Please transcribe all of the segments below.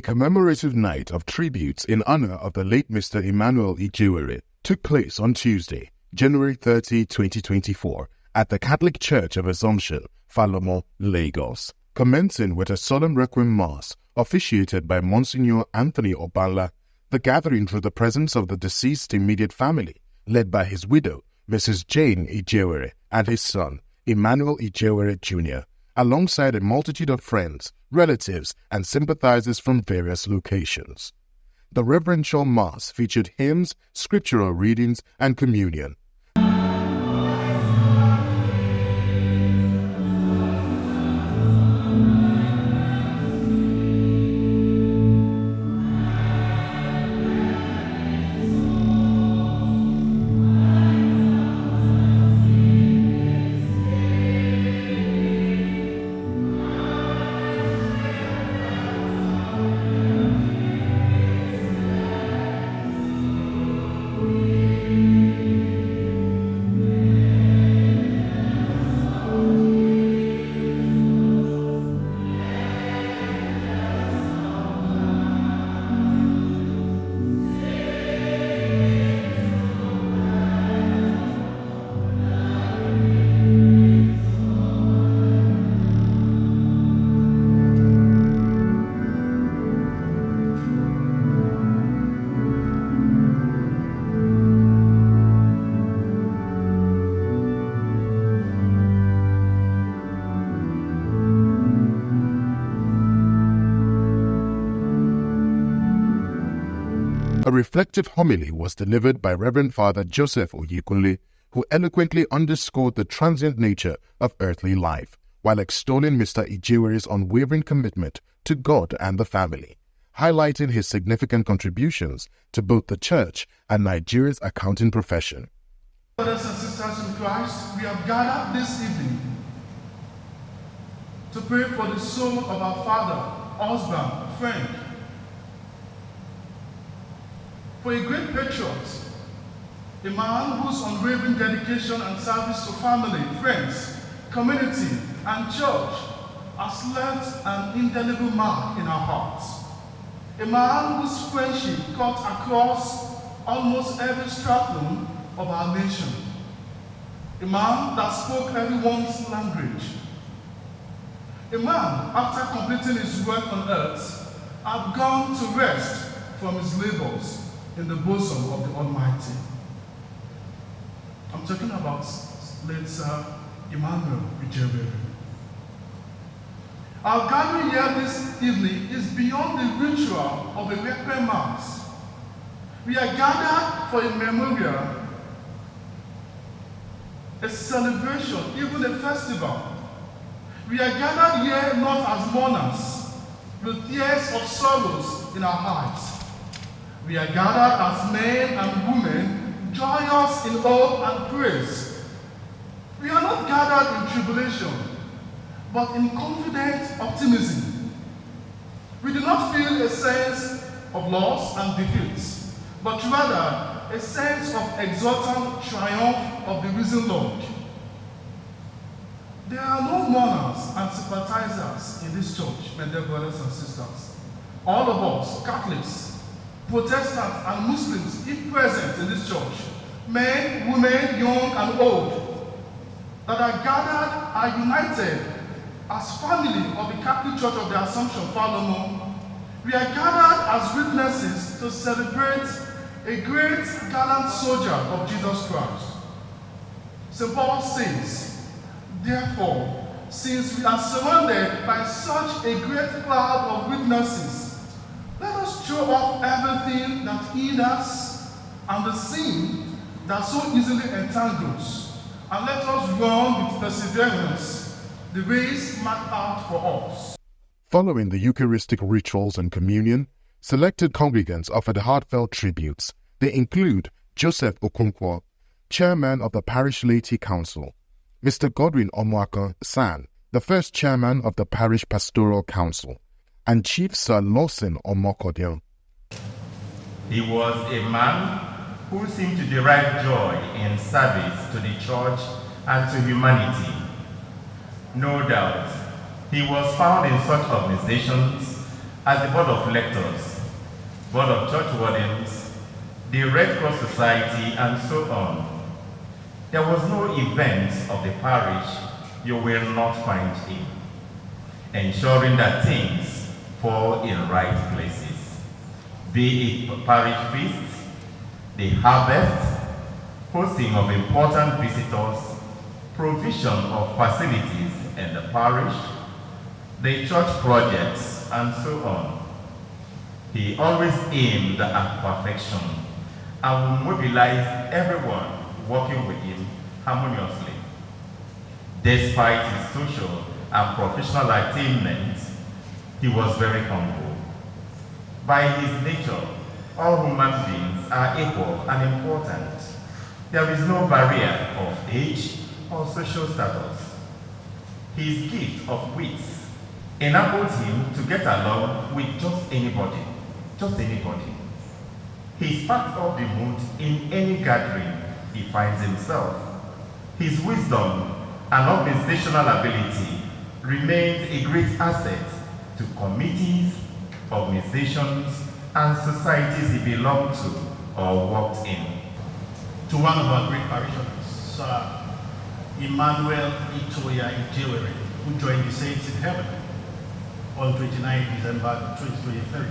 commemorative night of tributes in honor of the late Mr. Emmanuel Ijewere took place on Tuesday, January 30, 2024, at the Catholic Church of Assumption, Falomo, Lagos, commencing with a solemn requiem mass officiated by Monsignor Anthony Obala. The gathering drew the presence of the deceased immediate family, led by his widow, Mrs. Jane Ijewere, and his son, Emmanuel Ijewere Jr., alongside a multitude of friends, relatives, and sympathizers from various locations. The reverential mass featured hymns, scriptural readings, and communion. A reflective homily was delivered by Reverend Father Joseph Oyekunle, who eloquently underscored the transient nature of earthly life, while extolling Mr. Ijewere's unwavering commitment to God and the family, highlighting his significant contributions to both the Church and Nigeria's accounting profession. Brothers and sisters in Christ, we have gathered this evening to pray for the soul of our father, husband, friend, for a great patriot, a man whose unwavering dedication and service to family, friends, community, and church has left an indelible mark in our hearts. A man whose friendship cut across almost every stratum of our nation. A man that spoke everyone's language. A man, after completing his work on earth, had gone to rest from his labors in the bosom of the Almighty. I'm talking about late Sir Emmanuel Ijewere. Our gathering here this evening is beyond the ritual of a requiem mass. We are gathered for a memorial, a celebration, even a festival. We are gathered here not as mourners, with tears of sorrows in our hearts. We are gathered as men and women, joyous in hope and praise. We are not gathered in tribulation, but in confident optimism. We do not feel a sense of loss and defeat, but rather a sense of exultant triumph of the risen Lord. There are no mourners and sympathizers in this church, my dear brothers and sisters. All of us, Catholics, Protestants, and Muslims, if present in this church, men, women, young and old, that are gathered are united as family of the Catholic Church of the Assumption, Falomo. We are gathered as witnesses to celebrate a great gallant soldier of Jesus Christ. St. Paul says, therefore, since we are surrounded by such a great cloud of witnesses, let us throw off everything that hinders and the sin that so easily entangles, and let us run with perseverance the race marked out for us. Following the Eucharistic rituals and communion, selected congregants offered heartfelt tributes. They include Joseph Okonkwo, Chairman of the Parish Laity Council, Mr. Godwin Omwaka San, the first Chairman of the Parish Pastoral Council, and Chief Sir Lawson Omokodion. He was a man who seemed to derive joy in service to the church and to humanity. No doubt, he was found in such organizations as the Board of Lectors, Board of Church Wardens, the Red Cross Society, and so on. There was no event of the parish you will not find him, ensuring that things fall in right places, be it parish feasts, the harvest, hosting of important visitors, provision of facilities in the parish, the church projects, and so on. He always aimed at perfection and would mobilize everyone working with him harmoniously. Despite his social and professional attainments, he was very humble. By his nature, all human beings are equal and important. There is no barrier of age or social status. His gift of wit enabled him to get along with just anybody. He sparked up the mood in any gathering he finds himself. His wisdom and organizational ability remained a great asset to committees, organizations, and societies he belonged to or worked in. To one of our great parishioners, Emmanuel Ijewere, who joined the saints in heaven on 29 December 2023.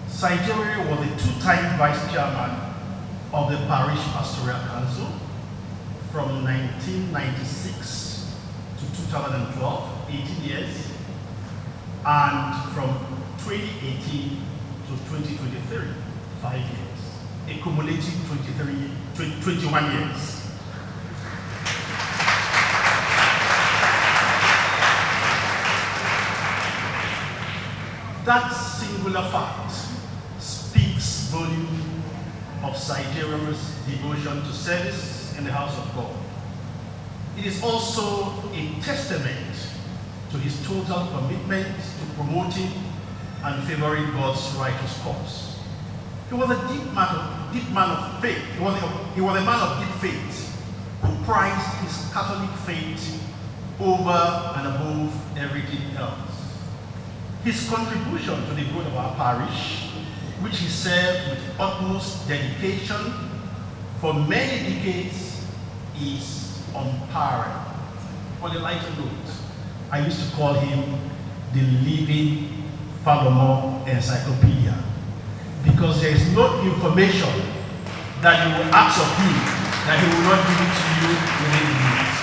Sir Ijewere was a two-time vice chairman of the Parish Pastoral Council from 1996 to 2012, 18 years, and from 2018 to 2023, 5 years, a cumulative 21 years. That singular fact speaks volumes of Sir Ijewere's devotion to service in the house of God. It is also a testament to his total commitment to promoting and favoring God's righteous cause. He was a deep man of faith. He was a man of deep faith who prized his Catholic faith over and above everything else. His contribution to the growth of our parish, which he served with utmost dedication for many decades, is unparalleled. On a lighter note, I used to call him the living Falomo encyclopedia, because there is no information that you will ask of him that he will not give it to you within minutes.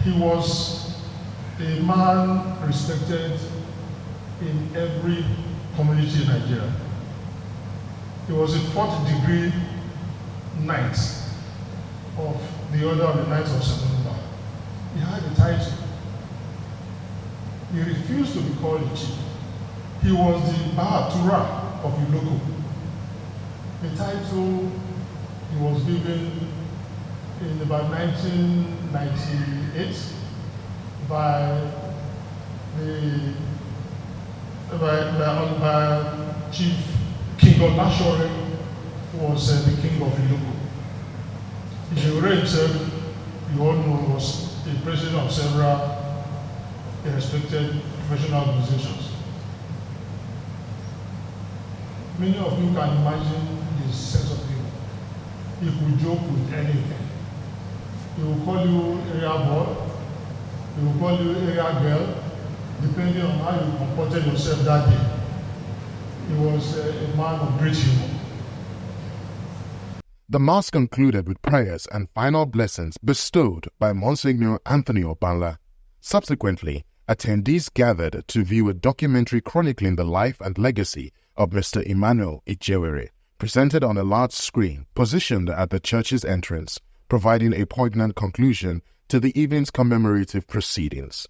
He was a man respected in every community in Nigeria. He was a 4th degree knight of the Order of the Knights of St. Emmanuel. He had a title. He refused to be called a chief. He was the Bahatura of Iloko. The title he was given in about 1998 by Chief King Ijewere, who was the king of Iloko. Ijewere himself, you all know, was the president of several respected professional organizations. Many of you can imagine his sense of humor. He could joke with anything. He will call you area boy, he will call you area girl, depending on how you comported yourself that day. He was a man of great humor. The Mass concluded with prayers and final blessings bestowed by Monsignor Anthony Obanla. Subsequently, attendees gathered to view a documentary chronicling the life and legacy of Mr. Emmanuel Ijewere, presented on a large screen positioned at the church's entrance, providing a poignant conclusion to the evening's commemorative proceedings.